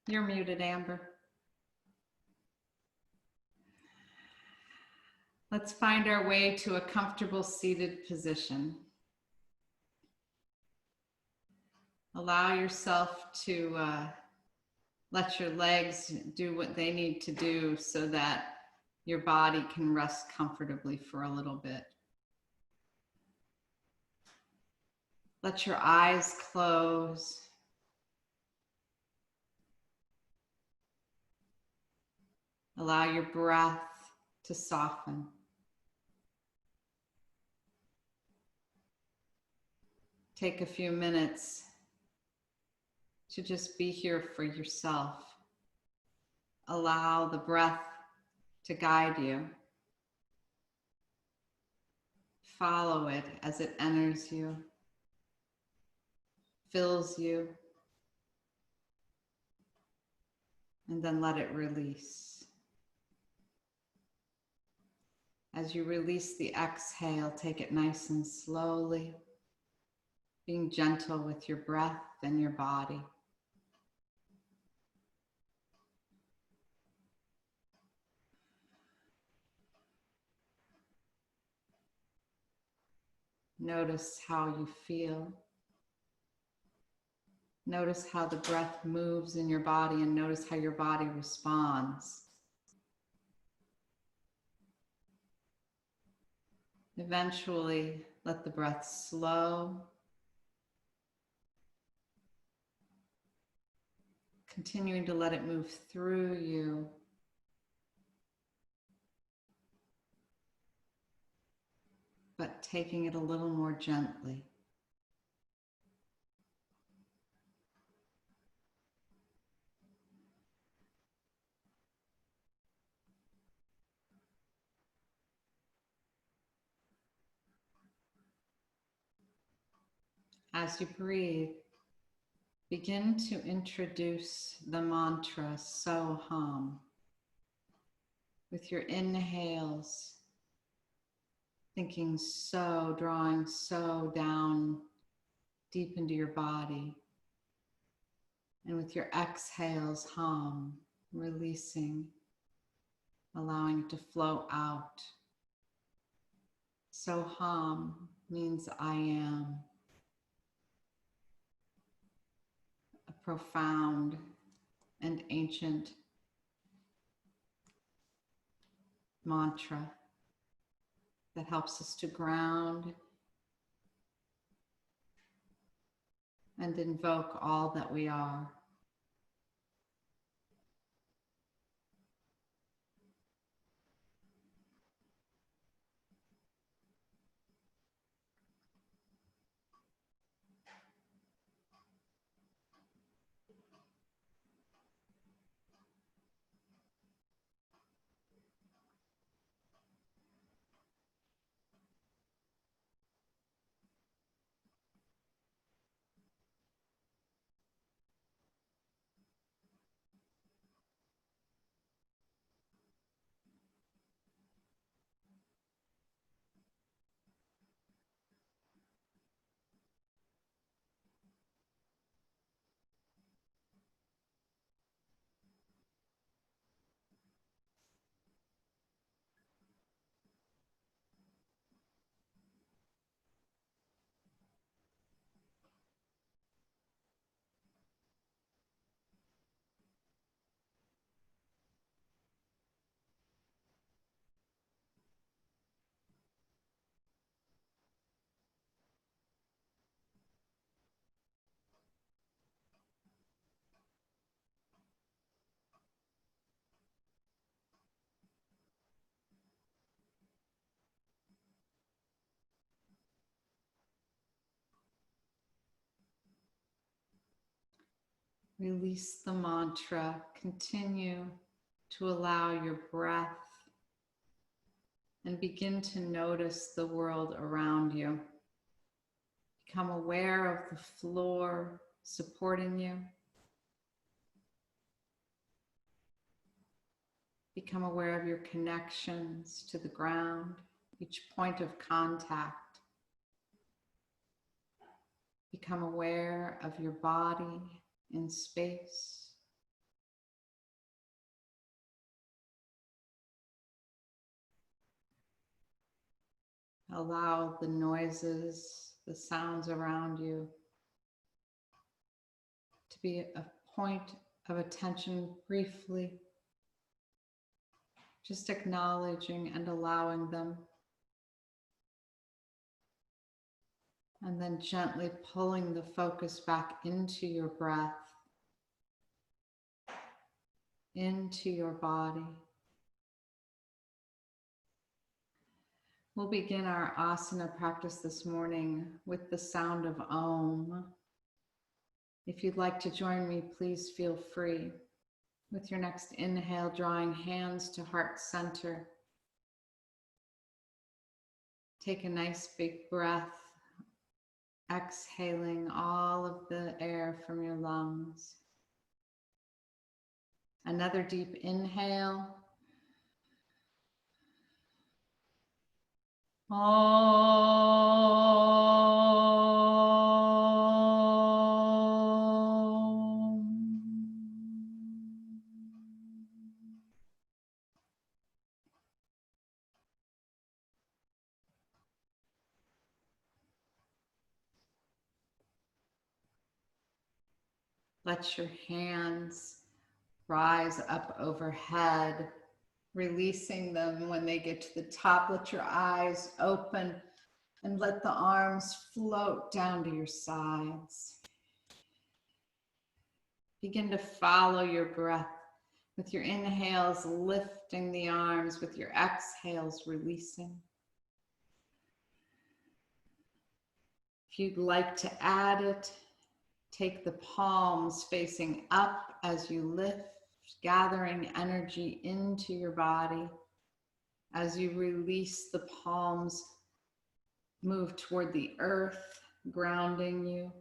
You're muted, Amber. Let's find our way to a comfortable seated position. Allow yourself to let your legs do what they need to do so that your body can rest comfortably for a little bit. Let your eyes close. Allow your breath to soften. Take a few minutes to just be here for yourself. Allow the breath to guide you. Follow it as it enters you, fills you, and then let it release. As you release the exhale, take it nice and slowly, being gentle with your breath and your body. Notice how you feel. Notice how the breath moves in your body and notice how your body responds. Eventually, let the breath slow. Continuing to let it move through you. But taking it a little more gently. As you breathe, begin to introduce the mantra So-Hum. With your inhales, thinking so, drawing so down deep into your body. And with your exhales, hum, releasing, allowing it to flow out. So-Hum means I am. A profound and ancient mantra that helps us to ground and invoke all that we are. Release the mantra. Continue to allow your breath and begin to notice the world around you. Become aware of the floor supporting you. Become aware of your connections to the ground, each point of contact. Become aware of your body in space. Allow the noises, the sounds around you to be a point of attention briefly, just acknowledging and allowing them. And then gently pulling the focus back into your breath, into your body. We'll begin our asana practice this morning with the sound of Om. If you'd like to join me, please feel free. With your next inhale, drawing hands to heart center. Take a nice big breath, exhaling all of the air from your lungs. Another deep inhale. Let your hands rise up overhead, releasing them when they get to the top. Let your eyes open and let the arms float down to your sides. Begin to follow your breath with your inhales, lifting the arms, with your exhales, releasing. If you'd like to add it, take the palms facing up as you lift, gathering energy into your body. As you release, the palms move toward the earth, grounding you.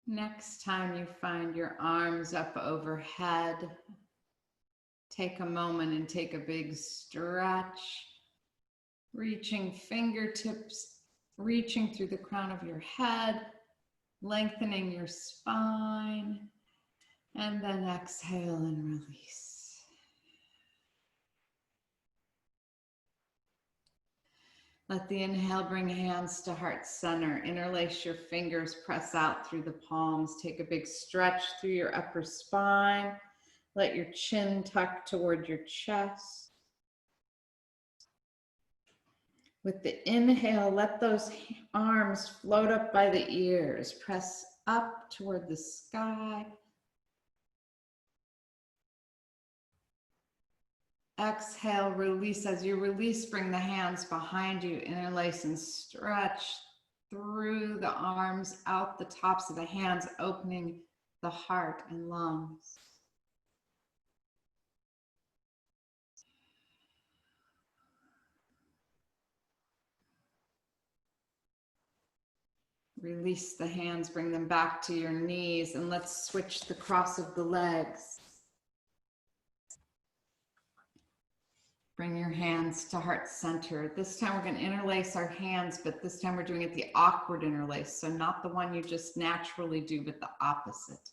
Next time you find your arms up overhead, take a moment and take a big stretch, reaching fingertips, reaching through the crown of your head, lengthening your spine, and then exhale and release. Let the inhale bring hands to heart center. Interlace your fingers, press out through the palms. Take a big stretch through your upper spine. Let your chin tuck toward your chest. With the inhale, let those arms float up by the ears. Press up toward the sky. Exhale, release. As you release, bring the hands behind you, interlace and stretch through the arms, out the tops of the hands, opening the heart and lungs. Release the hands, bring them back to your knees, and let's switch the cross of the legs. Bring your hands to heart center. This time we're going to interlace our hands, but this time we're doing it the awkward interlace. So not the one you just naturally do, but the opposite.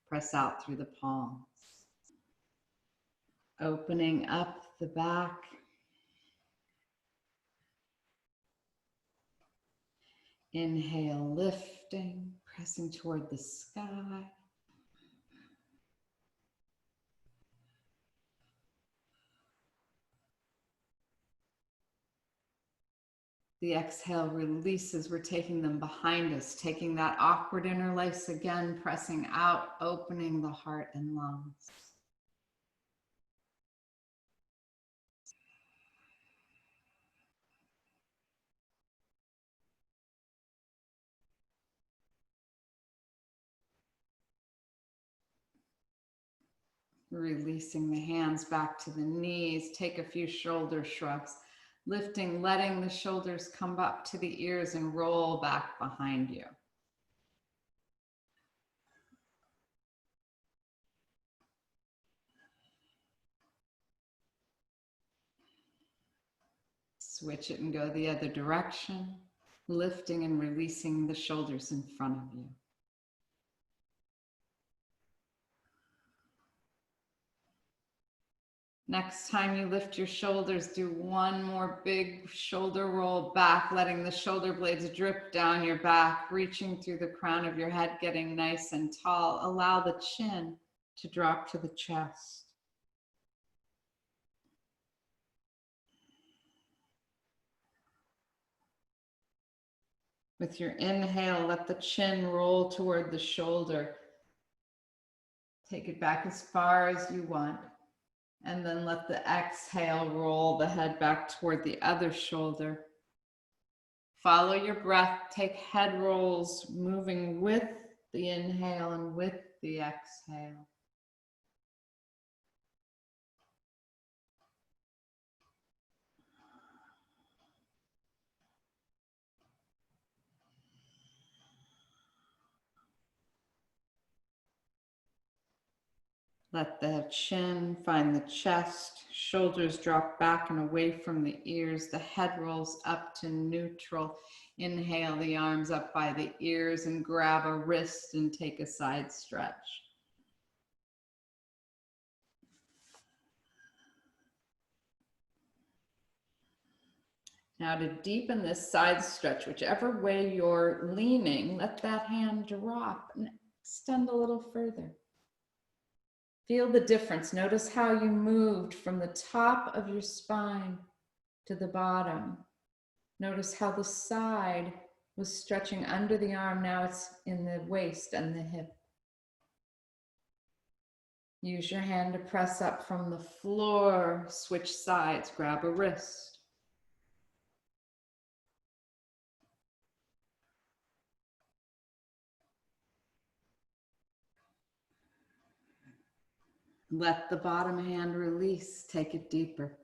Press out through the palms. Opening up the back. Inhale, lifting, pressing toward the sky. The exhale releases, we're taking them behind us, taking that awkward interlace again, pressing out, opening the heart and lungs. Releasing the hands back to the knees, take a few shoulder shrugs, lifting, letting the shoulders come up to the ears and roll back behind you. Switch it and go the other direction, lifting and releasing the shoulders in front of you. Next time you lift your shoulders, do one more big shoulder roll back, letting the shoulder blades drip down your back, reaching through the crown of your head, getting nice and tall. Allow the chin to drop to the chest. With your inhale, let the chin roll toward the shoulder. Take it back as far as you want. And then let the exhale roll the head back toward the other shoulder. Follow your breath. Take head rolls, moving with the inhale and with the exhale. Let the chin find the chest, shoulders drop back and away from the ears, the head rolls up to neutral. Inhale the arms up by the ears and grab a wrist and take a side stretch. Now to deepen this side stretch, whichever way you're leaning, let that hand drop and extend a little further. Feel the difference. Notice how you moved from the top of your spine to the bottom. Notice how the side was stretching under the arm. Now it's in the waist and the hip. Use your hand to press up from the floor. Switch sides. Grab a wrist. Let the bottom hand release. Take it deeper.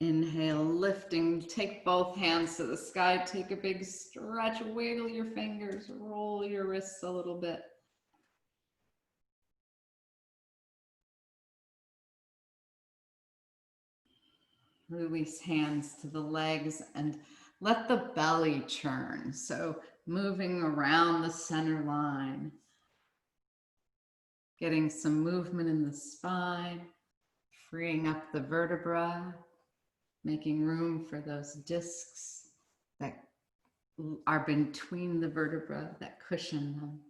Inhale, lifting. Take both hands to the sky. Take a big stretch. Wiggle your fingers. Roll your wrists a little bit. Release hands to the legs and let the belly churn. So moving around the center line. Getting some movement in the spine. Freeing up the vertebra. Making room for those discs that are between the vertebra that cushion them.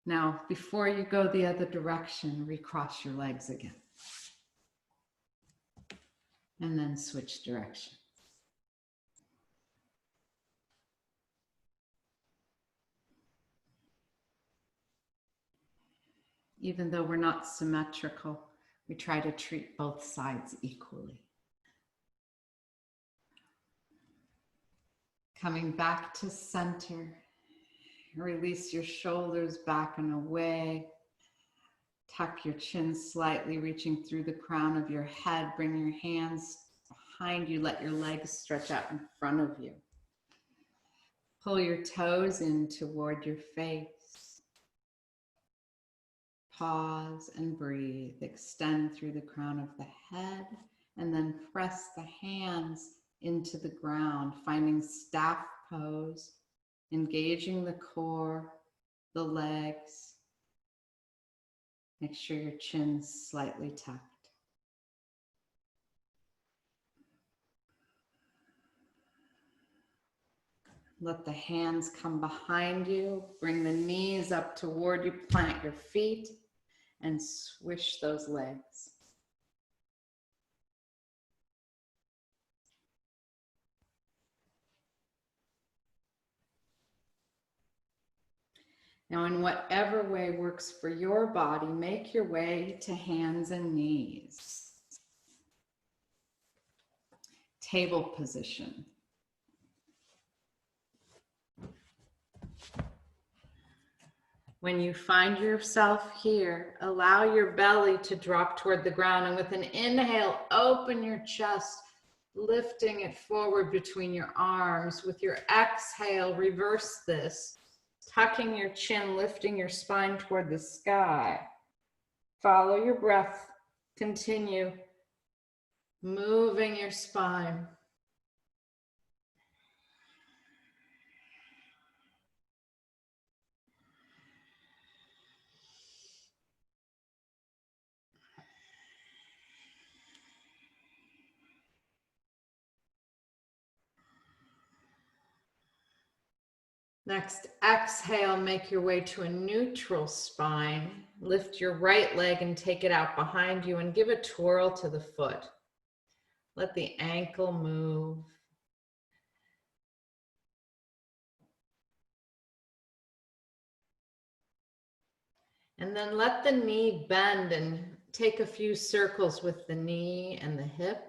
Now, before you go the other direction, recross your legs again. And then switch direction. Even though we're not symmetrical, we try to treat both sides equally. Coming back to center, release your shoulders back and away. Tuck your chin slightly, reaching through the crown of your head. Bring your hands behind you. Let your legs stretch out in front of you. Pull your toes in toward your face. Pause and breathe. Extend through the crown of the head and then press the hands into the ground, finding staff pose, engaging the core, the legs. Make sure your chin's slightly tucked. Let the hands come behind you. Bring the knees up toward you. Plant your feet and swish those legs. Now, in whatever way works for your body, make your way to hands and knees. Table position. When you find yourself here, allow your belly to drop toward the ground, and with an inhale, open your chest, lifting it forward between your arms. With your exhale, reverse this, tucking your chin, lifting your spine toward the sky. Follow your breath. Continue moving your spine. Next, exhale, make your way to a neutral spine. Lift your right leg and take it out behind you and give a twirl to the foot. Let the ankle move. And then let the knee bend and take a few circles with the knee and the hip.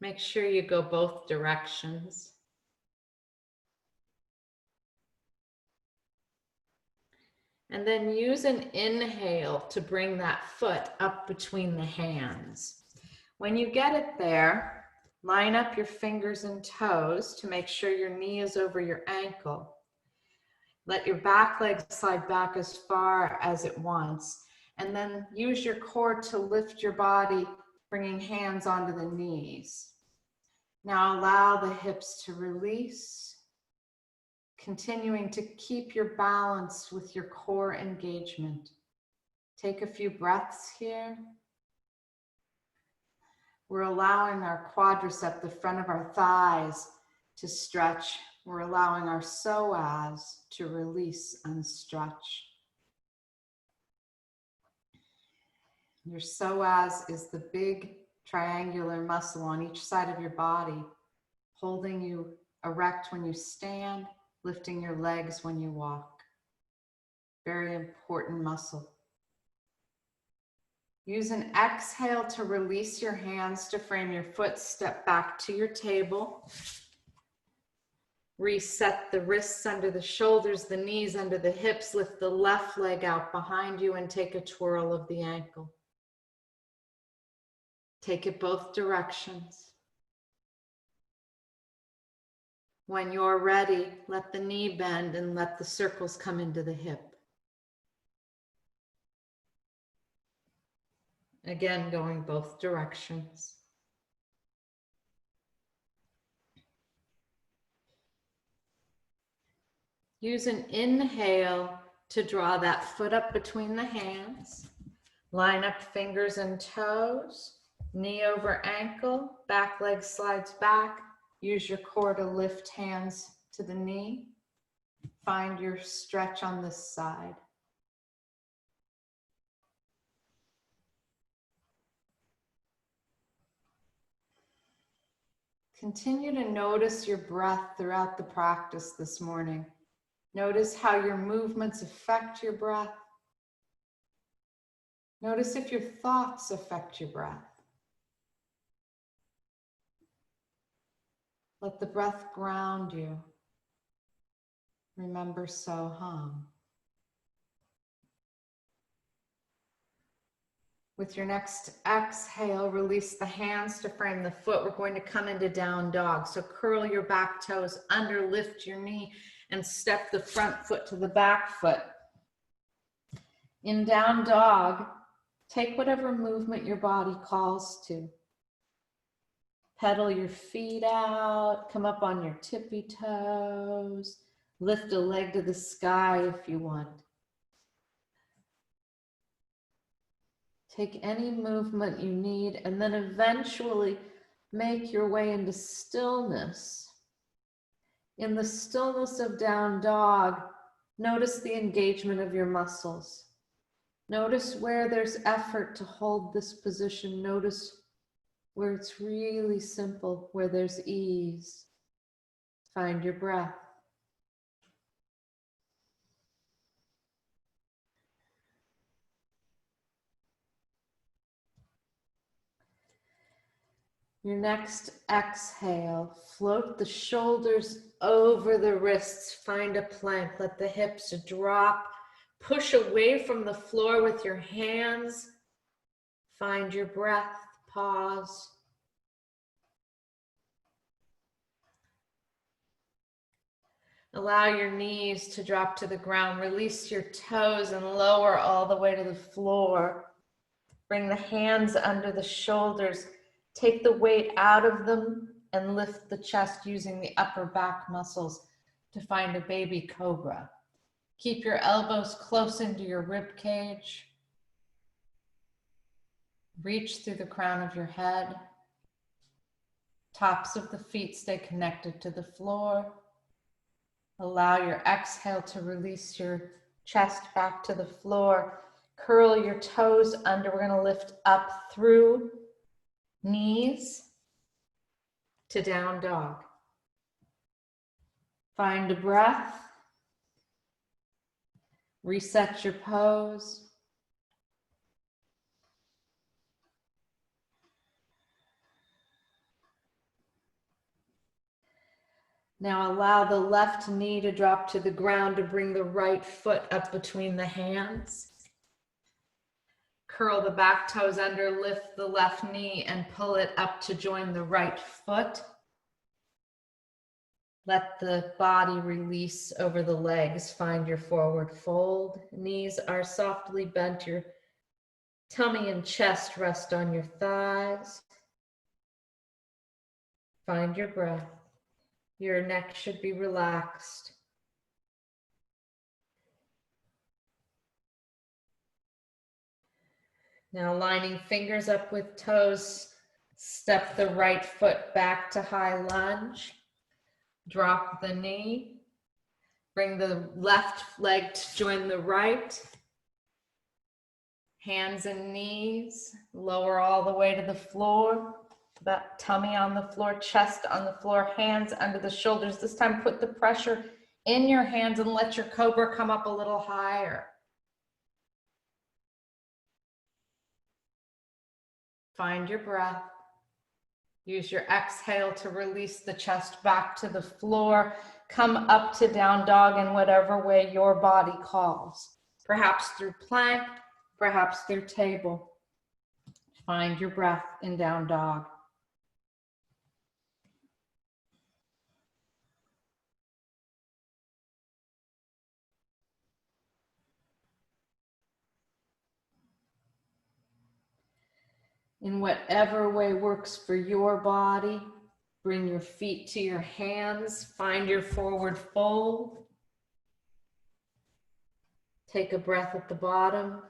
Make sure you go both directions. And then use an inhale to bring that foot up between the hands. When you get it there, line up your fingers and toes to make sure your knee is over your ankle. Let your back leg slide back as far as it wants. And then use your core to lift your body, bringing hands onto the knees. Now allow the hips to release. Continuing to keep your balance with your core engagement. Take a few breaths here. We're allowing our quadricep, the front of our thighs, to stretch. We're allowing our psoas to release and stretch. Your psoas is the big triangular muscle on each side of your body, holding you erect when you stand, lifting your legs when you walk. Very important muscle. Use an exhale to release your hands to frame your foot. Step back to your table. Reset the wrists under the shoulders, the knees under the hips. Lift the left leg out behind you and take a twirl of the ankle. Take it both directions. When you're ready, let the knee bend and let the circles come into the hip. Again, going both directions. Use an inhale to draw that foot up between the hands. Line up fingers and toes, knee over ankle, back leg slides back. Use your core to lift hands to the knee. Find your stretch on this side. Continue to notice your breath throughout the practice this morning. Notice how your movements affect your breath. Notice if your thoughts affect your breath. Let the breath ground you. Remember Soham. With your next exhale, release the hands to frame the foot. We're going to come into down dog. So curl your back toes under, lift your knee, and step the front foot to the back foot. In down dog, take whatever movement your body calls to. Pedal your feet out, come up on your tippy toes, lift a leg to the sky if you want. Take any movement you need and then eventually make your way into stillness. In the stillness of down dog, notice the engagement of your muscles. Notice where there's effort to hold this position. Notice where it's really simple, where there's ease. Find your breath. Your next exhale, float the shoulders over the wrists. Find a plank. Let the hips drop. Push away from the floor with your hands. Find your breath. Pause. Allow your knees to drop to the ground. Release your toes and lower all the way to the floor. Bring the hands under the shoulders. Take the weight out of them and lift the chest using the upper back muscles to find a baby cobra. Keep your elbows close into your rib cage. Reach through the crown of your head. Tops of the feet stay connected to the floor. Allow your exhale to release your chest back to the floor. Curl your toes under. We're going to lift up through knees to down dog. Find a breath. Reset your pose. Now allow the left knee to drop to the ground to bring the right foot up between the hands. Curl the back toes under, lift the left knee and pull it up to join the right foot. Let the body release over the legs. Find your forward fold. Knees are softly bent. Your tummy and chest rest on your thighs. Find your breath. Your neck should be relaxed. Now lining fingers up with toes, step the right foot back to high lunge. Drop the knee. Bring the left leg to join the right. Hands and knees, lower all the way to the floor. That tummy on the floor, chest on the floor, hands under the shoulders. This time put the pressure in your hands and let your cobra come up a little higher. Find your breath. Use your exhale to release the chest back to the floor. Come up to down dog in whatever way your body calls. Perhaps through plank, perhaps through table. Find your breath in down dog. In whatever way works for your body, bring your feet to your hands. Find your forward fold. Take a breath at the bottom.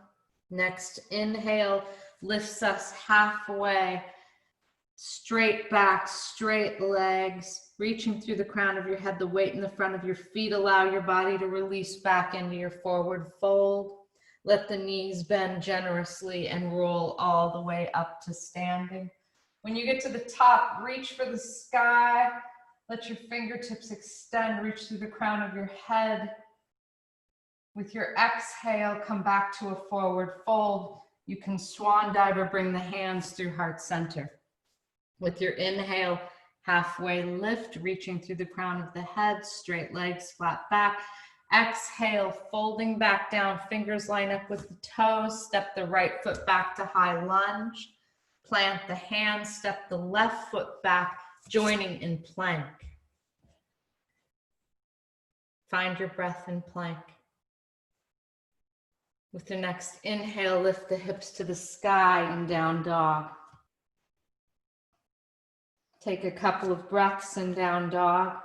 Next inhale lifts us halfway. Straight back, straight legs, reaching through the crown of your head, the weight in the front of your feet. Allow your body to release back into your forward fold. Let the knees bend generously and roll all the way up to standing. When you get to the top, reach for the sky. Let your fingertips extend, reach through the crown of your head. With your exhale, come back to a forward fold. You can swan dive or bring the hands through heart center. With your inhale, halfway lift, reaching through the crown of the head, straight legs, flat back. Exhale, folding back down, fingers line up with the toes, step the right foot back to high lunge, plant the hands, step the left foot back, joining in plank. Find your breath in plank. With your next inhale, lift the hips to the sky in down dog. Take a couple of breaths in down dog.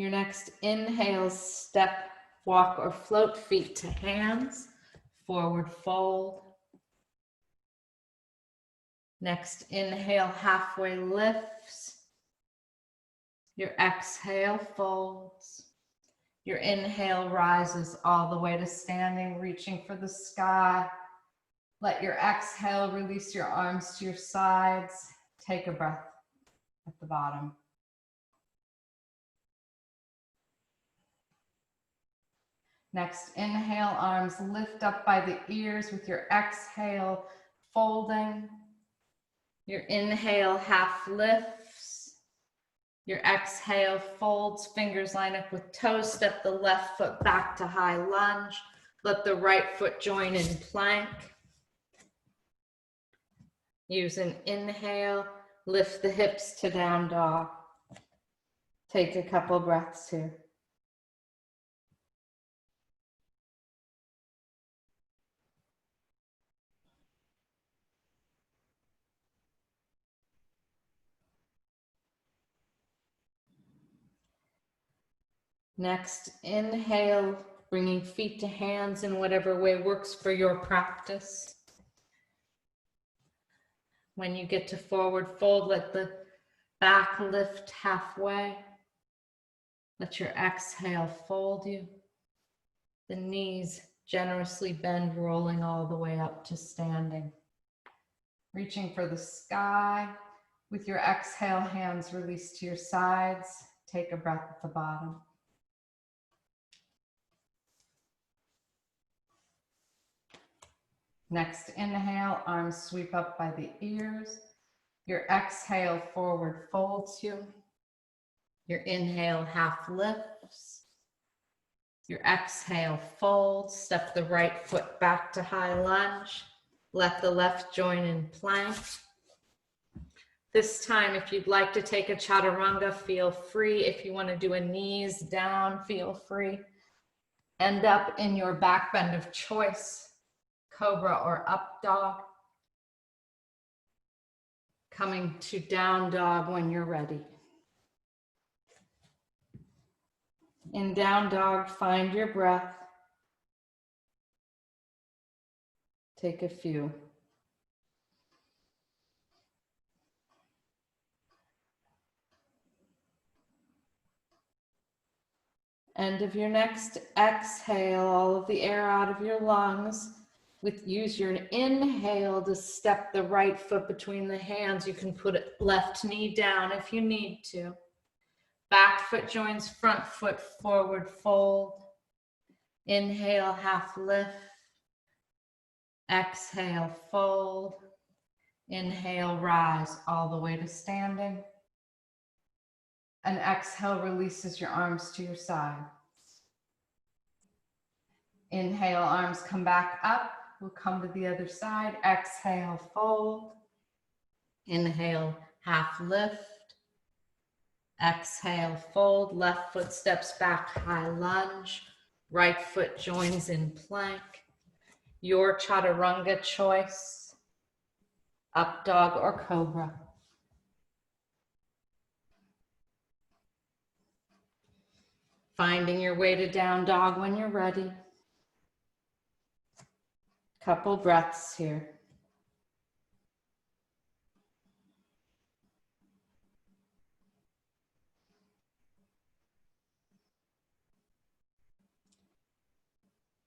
Your next inhale, step, walk, or float feet to hands, forward fold. Next inhale, halfway lifts. Your exhale folds. Your inhale rises all the way to standing, reaching for the sky. Let your exhale release your arms to your sides. Take a breath at the bottom. Next inhale, arms lift up by the ears. With your exhale, folding. Your inhale half lifts. Your exhale folds, fingers line up with toes, step the left foot back to high lunge. Let the right foot join in plank. Use an inhale, lift the hips to down dog. Take a couple breaths here. Next, inhale, bringing feet to hands in whatever way works for your practice. When you get to forward fold, let the back lift halfway. Let your exhale fold you. The knees generously bend, rolling all the way up to standing. Reaching for the sky. With your exhale, hands release to your sides. Take a breath at the bottom. Next inhale, arms sweep up by the ears. Your exhale forward folds you. Your inhale half lifts. Your exhale folds. Step the right foot back to high lunge. Let the left join in plank. This time, if you'd like to take a chaturanga, feel free. If you want to do a knees down, feel free. End up in your back bend of choice. Cobra or up dog. Coming to down dog when you're ready. In down dog, find your breath. Take a few. End of your next exhale, all of the air out of your lungs. Use your inhale to step the right foot between the hands. You can put left knee down if you need to. Back foot joins front foot, forward fold. Inhale, half lift. Exhale, fold. Inhale, rise all the way to standing. And exhale, releases your arms to your side. Inhale, arms come back up. We'll come to the other side. Exhale, fold. Inhale, half lift. Exhale, fold. Left foot steps back, high lunge. Right foot joins in plank. Your chaturanga choice. Up dog or cobra. Finding your way to down dog when you're ready. Couple breaths here.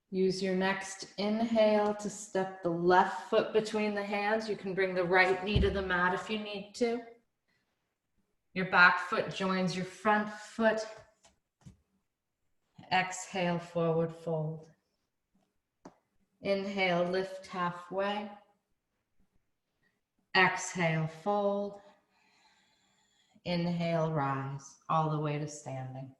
Use your next inhale to step the left foot between the hands. You can bring the right knee to the mat if you need to. Your back foot joins your front foot. Exhale, forward fold. Inhale, lift halfway. Exhale, fold. Inhale, rise all the way to standing.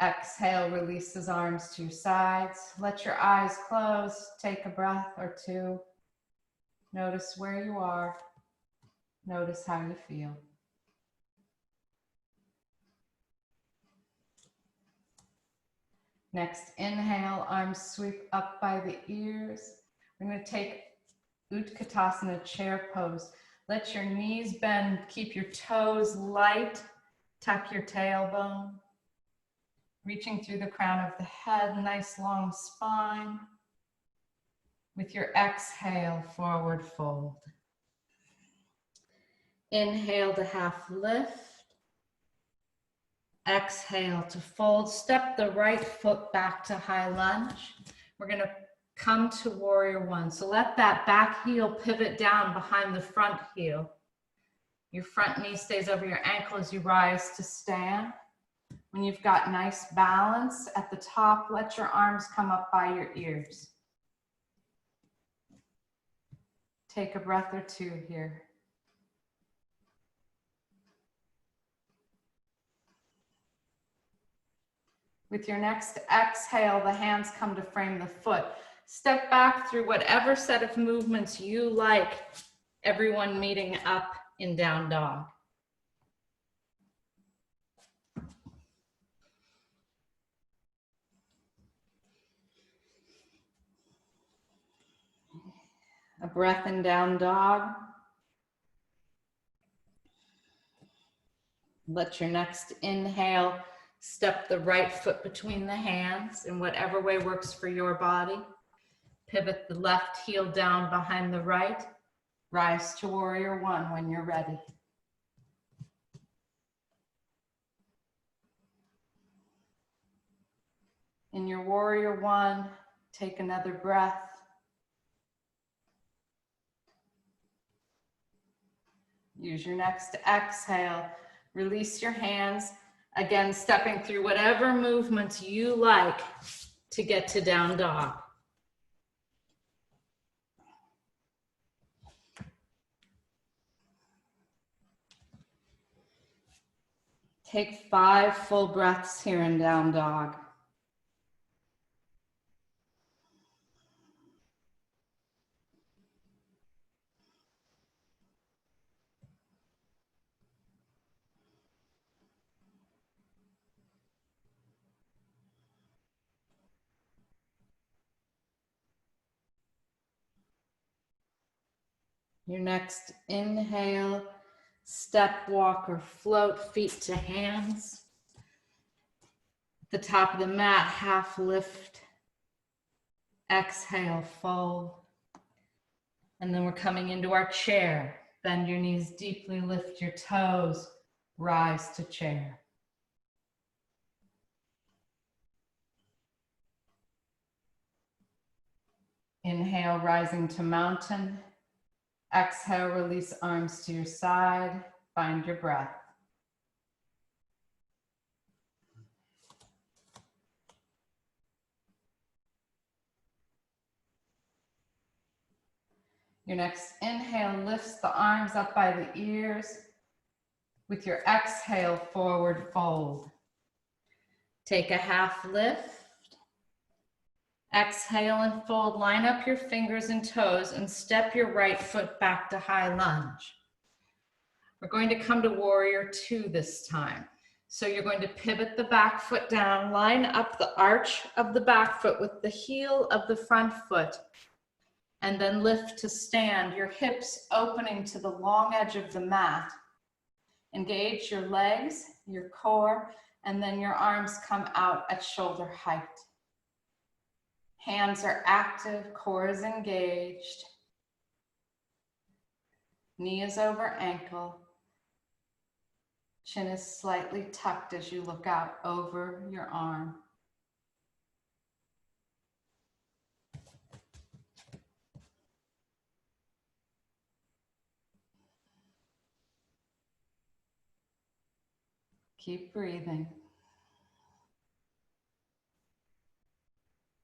Exhale, releases arms to your sides. Let your eyes close. Take a breath or two. Notice where you are. Notice how you feel. Next, inhale, arms sweep up by the ears. We're going to take Utkatasana, chair pose. Let your knees bend, keep your toes light, tuck your tailbone. Reaching through the crown of the head, nice long spine. With your exhale, forward fold. Inhale to half lift. Exhale to fold. Step the right foot back to high lunge. We're going to come to warrior one. So let that back heel pivot down behind the front heel. Your front knee stays over your ankle as you rise to stand. When you've got nice balance at the top, let your arms come up by your ears. Take a breath or two here. With your next exhale, the hands come to frame the foot. Step back through whatever set of movements you like, everyone meeting up in down dog. A breath in down dog. Let your next inhale step the right foot between the hands in whatever way works for your body. Pivot the left heel down behind the right. Rise to warrior one when you're ready. In your warrior one, take another breath. Use your next exhale. Release your hands. Again, stepping through whatever movements you like to get to down dog. Take 5 full breaths here in down dog. Your next inhale, step, walk, or float, feet to hands. At the top of the mat, half lift. Exhale, fold. And then we're coming into our chair. Bend your knees deeply, lift your toes, rise to chair. Inhale, rising to mountain. Exhale, release arms to your side. Find your breath. Your next inhale lifts the arms up by the ears. With your exhale, forward fold. Take a half lift. Exhale and fold. Line up your fingers and toes and step your right foot back to high lunge. We're going to come to warrior two this time. So you're going to pivot the back foot down, line up the arch of the back foot with the heel of the front foot, and then lift to stand, your hips opening to the long edge of the mat. Engage your legs, your core, and then your arms come out at shoulder height. Hands are active, core is engaged. Knee is over ankle. Chin is slightly tucked as you look out over your arm. Keep breathing.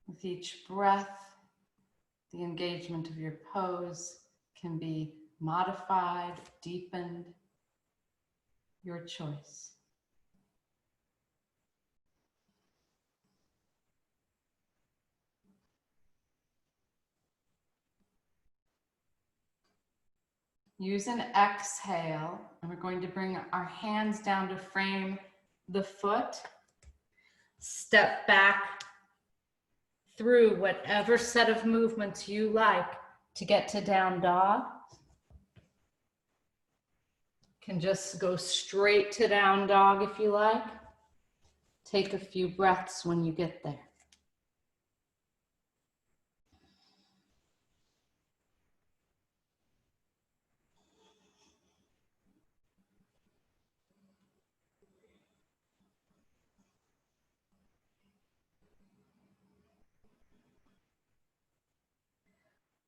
With each breath, the engagement of your pose can be modified, deepened, your choice. Use an exhale, and we're going to bring our hands down to frame the foot. Step back through whatever set of movements you like to get to down dog. Can just go straight to down dog if you like. Take a few breaths when you get there.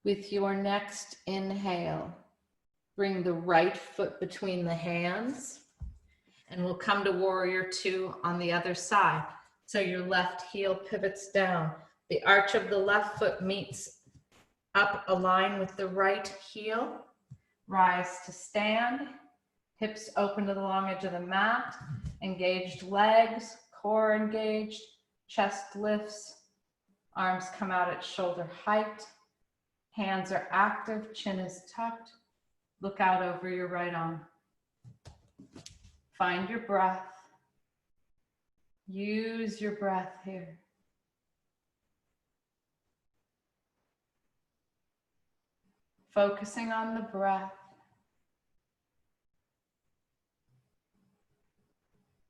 With your next inhale, bring the right foot between the hands, and we'll come to warrior two on the other side. So your left heel pivots down. The arch of the left foot meets up, align with the right heel. Rise to stand, hips open to the long edge of the mat, engaged legs, core engaged, Chest lifts, arms come out at shoulder height, hands are active, chin is tucked. Look out over your right arm. Find your breath. Use your breath here. Focusing on the breath.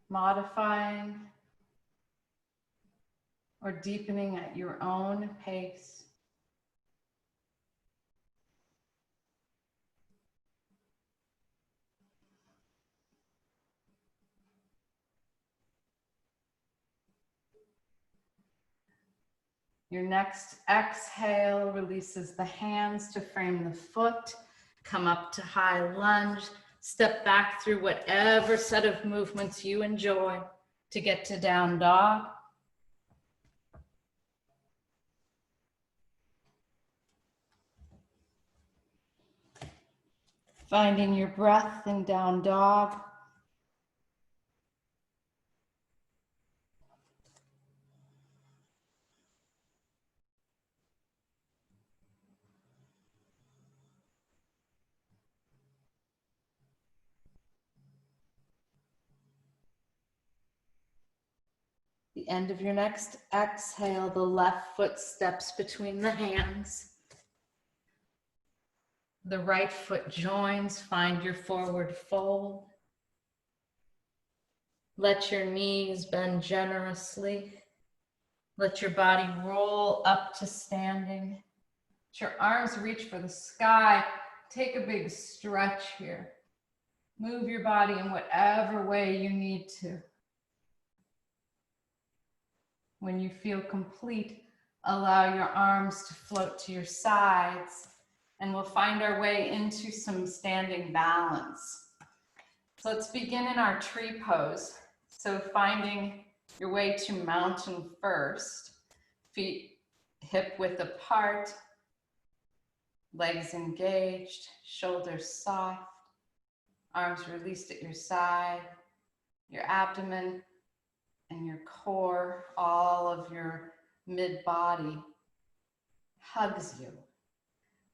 Modifying or deepening at your own pace. Your next exhale releases the hands to frame the foot. Come up to high lunge. Step back through whatever set of movements you enjoy to get to down dog. Finding your breath in down dog. The end of your next exhale, the left foot steps between the hands. The right foot joins, find your forward fold. Let your knees bend generously. Let your body roll up to standing. Let your arms reach for the sky. Take a big stretch here. Move your body in whatever way you need to. When you feel complete, allow your arms to float to your sides, and we'll find our way into some standing balance. So let's begin in our tree pose. So finding your way to mountain first, feet hip width apart, legs engaged, shoulders soft, arms released at your side, your abdomen and your core, all of your mid-body hugs you.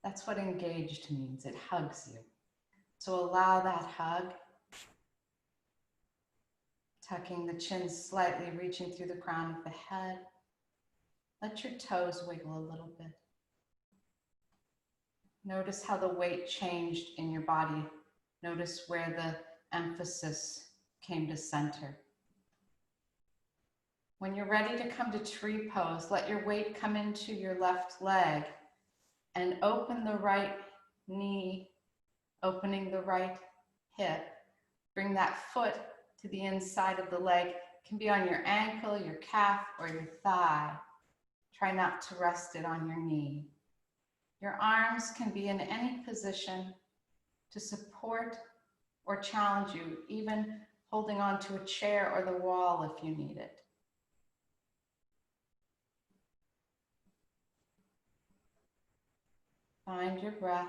That's what engaged means, it hugs you. So allow that hug. Tucking the chin slightly, reaching through the crown of the head. Let your toes wiggle a little bit. Notice how the weight changed in your body. Notice where the emphasis came to center. When you're ready to come to tree pose, let your weight come into your left leg and open the right knee, opening the right hip. Bring that foot to the inside of the leg. It can be on your ankle, your calf, or your thigh. Try not to rest it on your knee. Your arms can be in any position to support or challenge you, even holding on to a chair or the wall if you need it. Find your breath.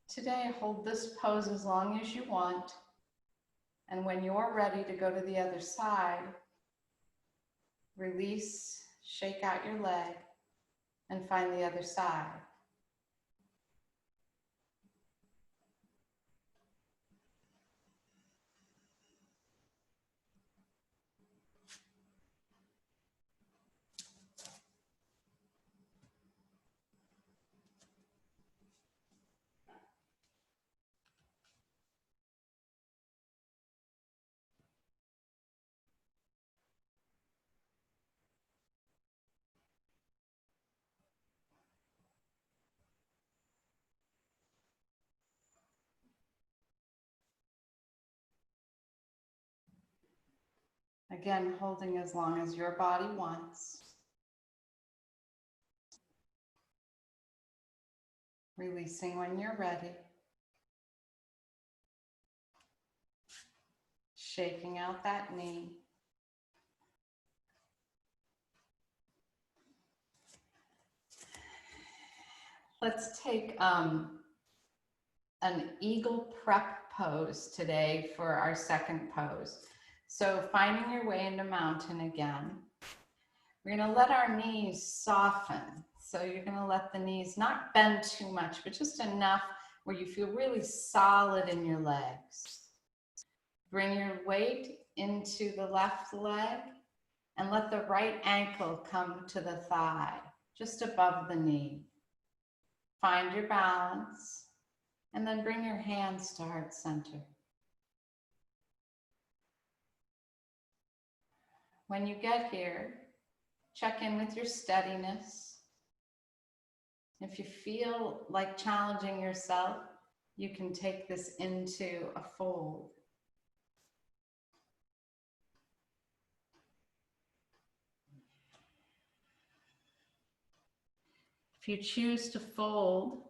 Today, hold this pose as long as you want. And when you're ready to go to the other side, release, shake out your leg, and find the other side. Again, holding as long as your body wants. Releasing when you're ready. Shaking out that knee. Let's take an eagle prep pose today for our second pose. So finding your way into mountain again. We're going to let our knees soften. So you're going to let the knees not bend too much, but just enough where you feel really solid in your legs. Bring your weight into the left leg and let the right ankle come to the thigh, just above the knee. Find your balance and then bring your hands to heart center. When you get here, check in with your steadiness. If you feel like challenging yourself, you can take this into a fold. If you choose to fold,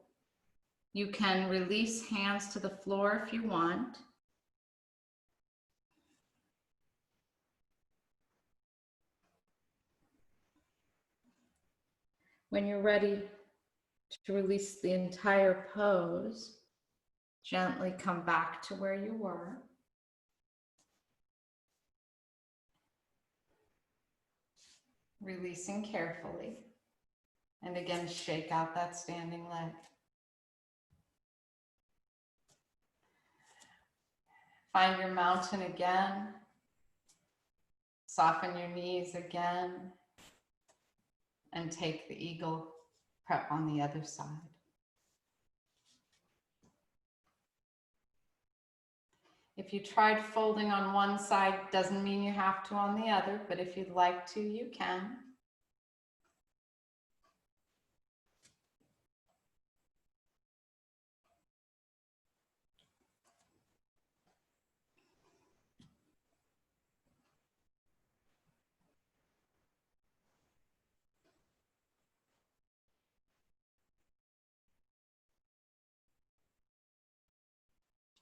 you can release hands to the floor if you want. When you're ready to release the entire pose, gently come back to where you were. Releasing carefully. And again, shake out that standing leg. Find your mountain again. Soften your knees again. And take the eagle prep on the other side. If you tried folding on one side, doesn't mean you have to on the other, but if you'd like to, you can.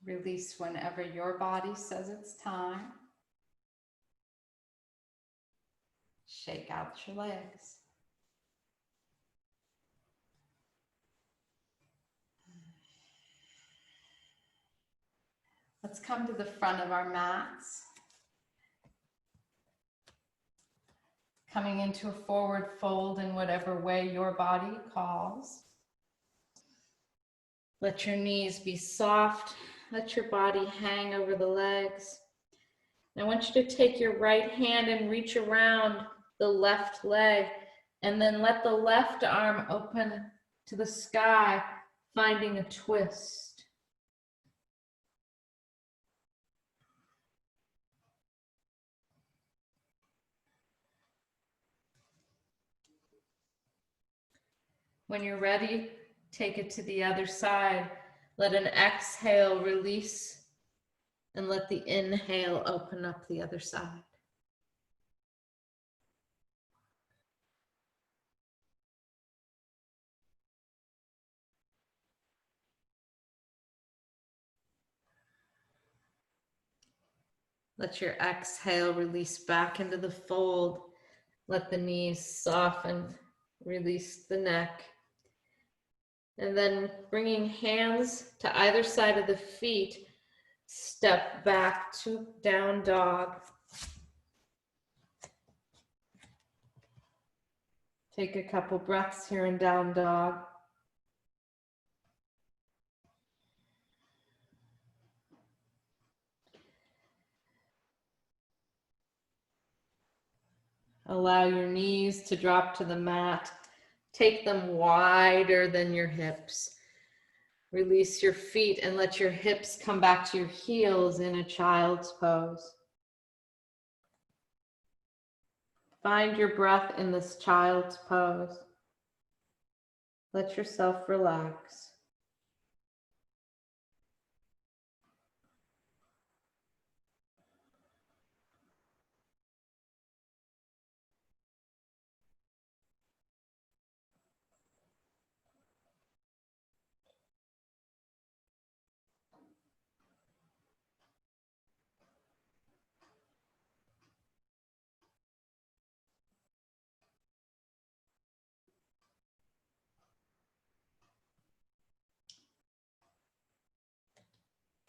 Release whenever your body says it's time. Shake out your legs. Let's come to the front of our mats. Coming into a forward fold in whatever way your body calls. Let your knees be soft. Let your body hang over the legs. I want you to take your right hand and reach around the left leg, and then let the left arm open to the sky, finding a twist. When you're ready, take it to the other side. Let an exhale release, and let the inhale open up the other side. Let your exhale release back into the fold. Let the knees soften, release the neck. And then bringing hands to either side of the feet, step back to down dog. Take a couple breaths here in down dog. Allow your knees to drop to the mat. Take them wider than your hips. Release your feet and let your hips come back to your heels in a child's pose. Find your breath in this child's pose. Let yourself relax.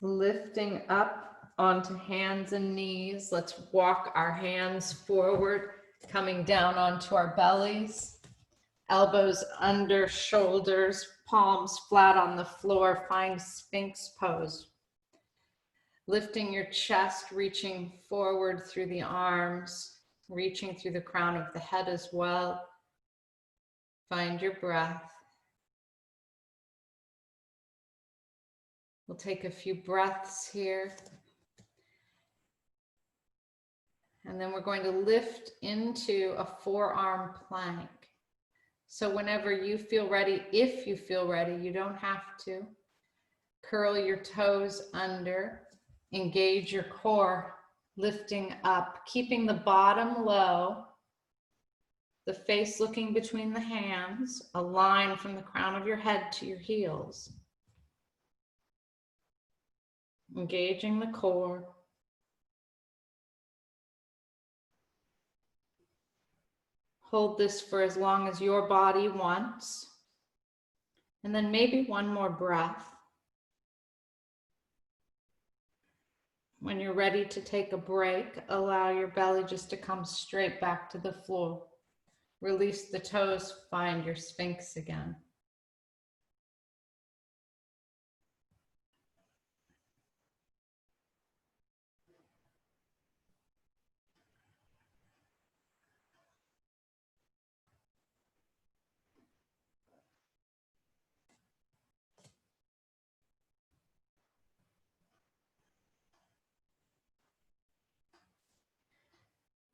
Lifting up onto hands and knees. Let's walk our hands forward, coming down onto our bellies. Elbows under shoulders, palms flat on the floor. Find Sphinx pose. Lifting your chest, reaching forward through the arms, reaching through the crown of the head as well. Find your breath. We'll take a few breaths here. And then we're going to lift into a forearm plank. So whenever you feel ready, if you feel ready, you don't have to. Curl your toes under, engage your core, lifting up, keeping the bottom low, the face looking between the hands, a line from the crown of your head to your heels. Engaging the core. Hold this for as long as your body wants. And then maybe one more breath. When you're ready to take a break, allow your belly just to come straight back to the floor. Release the toes, find your Sphinx again.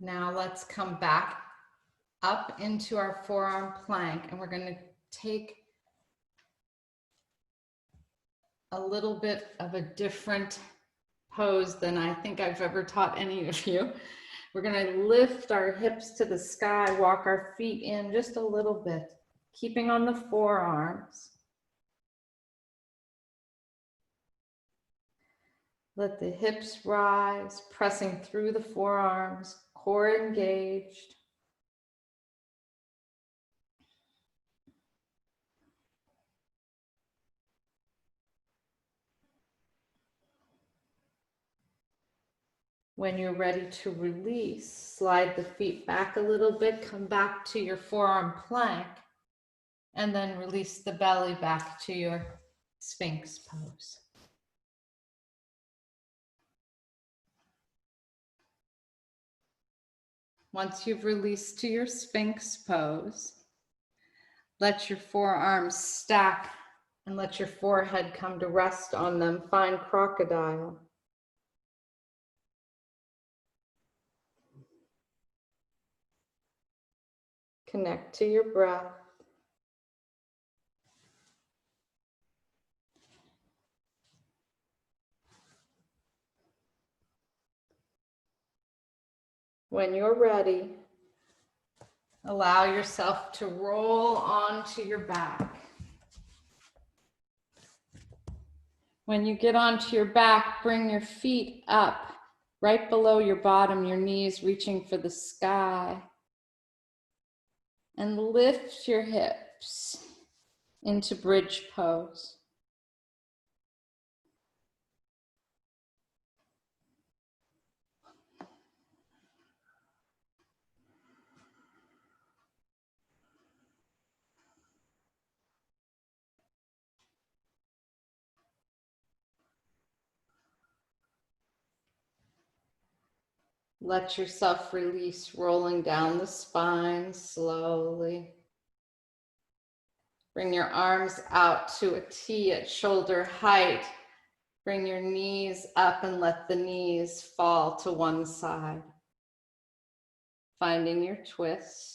Now let's come back up into our forearm plank, and we're going to take a little bit of a different pose than I think I've ever taught any of you. We're going to lift our hips to the sky, walk our feet in just a little bit, keeping on the forearms. Let the hips rise, pressing through the forearms, core engaged. When you're ready to release, slide the feet back a little bit, come back to your forearm plank, and then release the belly back to your Sphinx pose. Once you've released to your Sphinx pose, let your forearms stack and let your forehead come to rest on them. Find crocodile. Connect to your breath. When you're ready, allow yourself to roll onto your back. When you get onto your back, bring your feet up right below your bottom, your knees reaching for the sky. And lift your hips into bridge pose. Let yourself release, rolling down the spine slowly. Bring your arms out to a T at shoulder height. Bring your knees up and let the knees fall to one side. Finding your twist.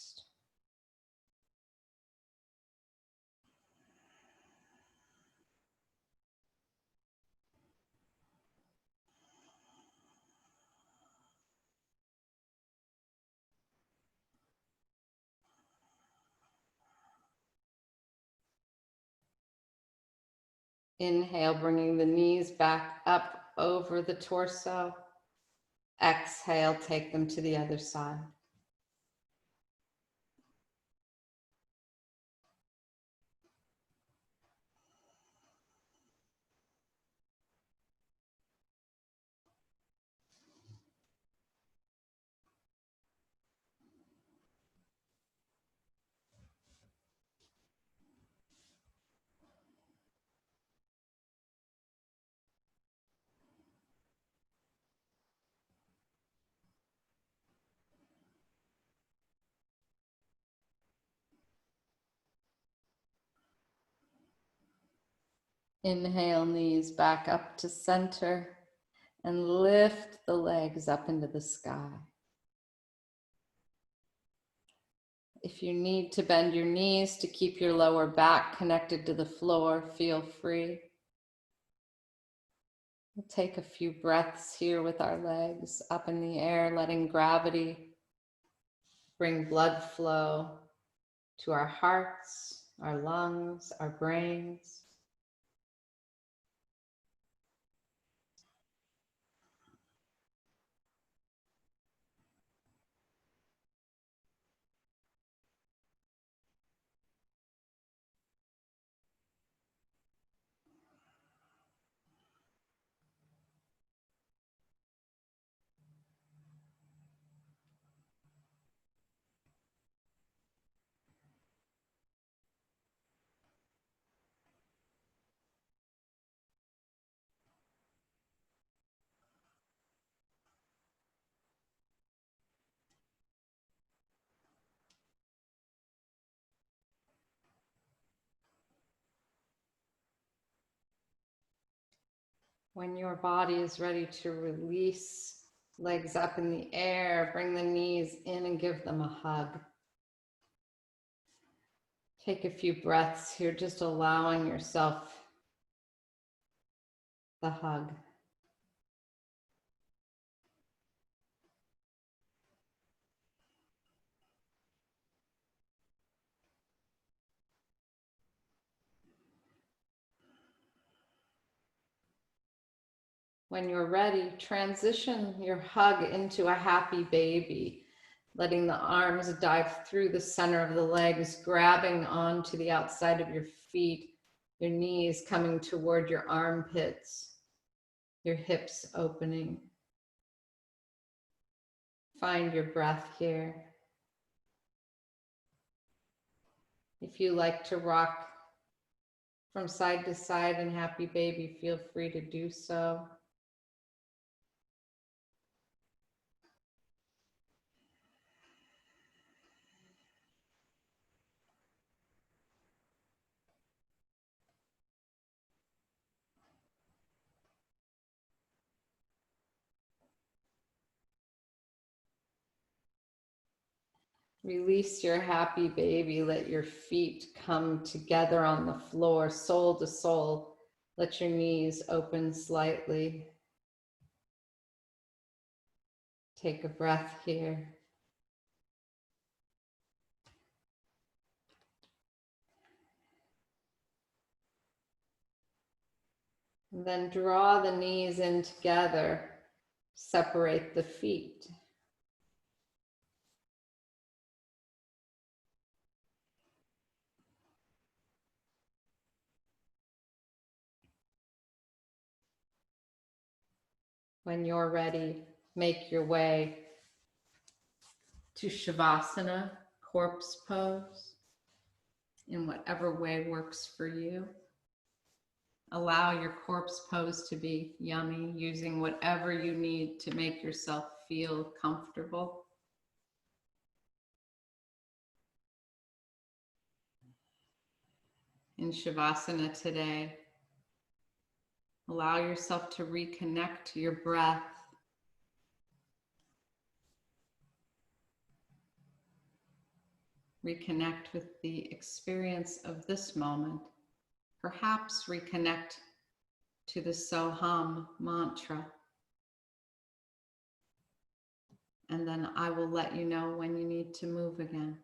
Inhale, bringing the knees back up over the torso. Exhale, take them to the other side. Inhale, knees back up to center and lift the legs up into the sky. If you need to bend your knees to keep your lower back connected to the floor, feel free. We'll take a few breaths here with our legs up in the air, letting gravity bring blood flow to our hearts, our lungs, our brains. When your body is ready to release, legs up in the air, bring the knees in and give them a hug. Take a few breaths here, just allowing yourself the hug. When you're ready, transition your hug into a happy baby, letting the arms dive through the center of the legs, grabbing onto the outside of your feet, your knees coming toward your armpits, your hips opening. Find your breath here. If you like to rock from side to side in happy baby, feel free to do so. Release your happy baby. Let your feet come together on the floor, soul to soul. Let your knees open slightly. Take a breath here. And then draw the knees in together. Separate the feet. When you're ready, make your way to Shavasana, corpse pose, in whatever way works for you. Allow your corpse pose to be yummy, using whatever you need to make yourself feel comfortable. In Shavasana today, allow yourself to reconnect to your breath. Reconnect with the experience of this moment. Perhaps reconnect to the Soham mantra. And then I will let you know when you need to move again.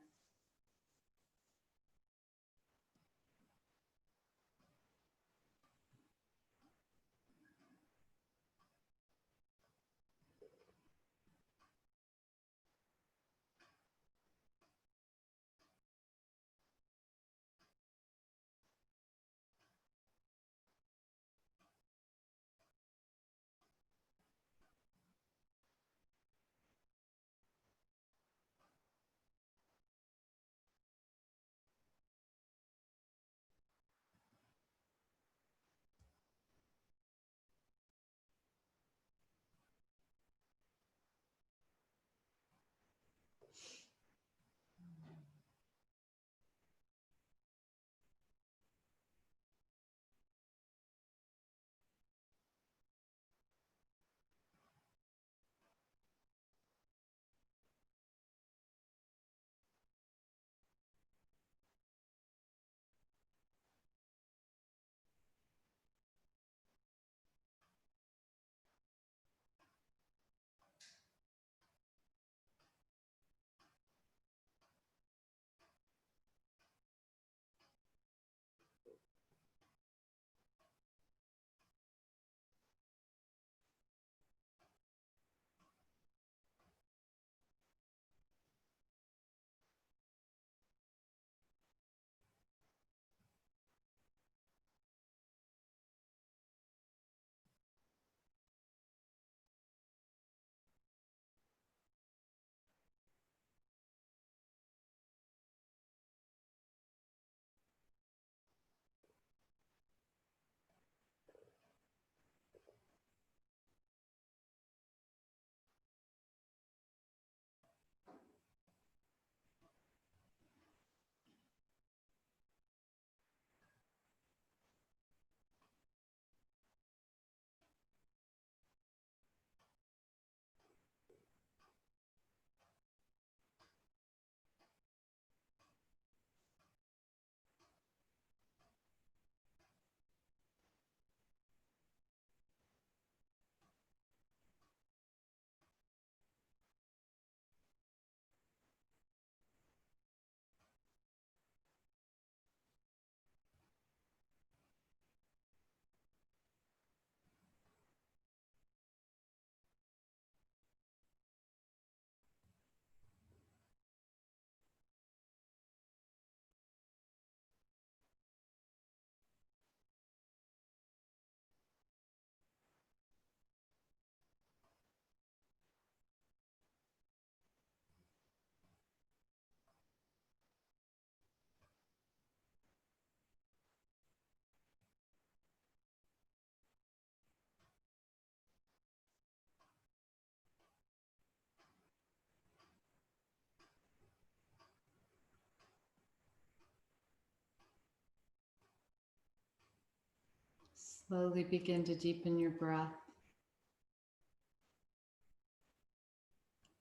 Slowly begin to deepen your breath,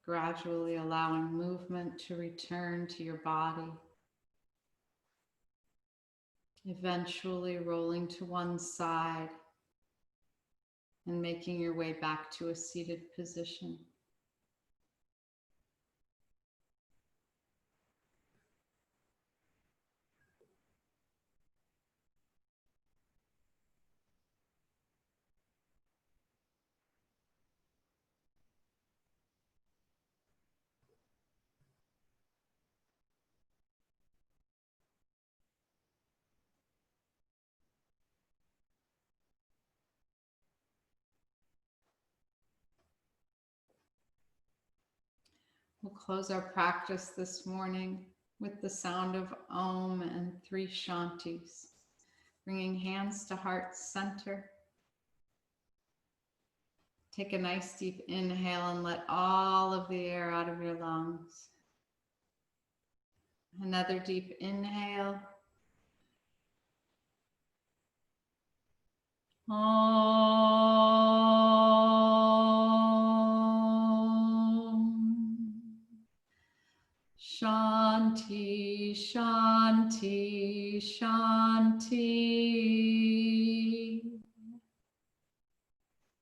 gradually allowing movement to return to your body, eventually rolling to one side and making your way back to a seated position. We'll close our practice this morning with the sound of Om and 3 Shantis, bringing hands to heart center. Take a nice deep inhale and let all of the air out of your lungs. Another deep inhale. Om. Shanti, Shanti, Shanti.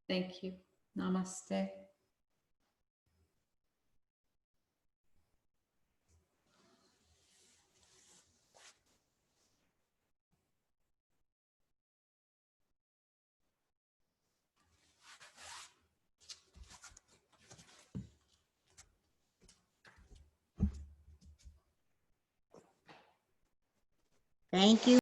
Thank you. Namaste. Thank you.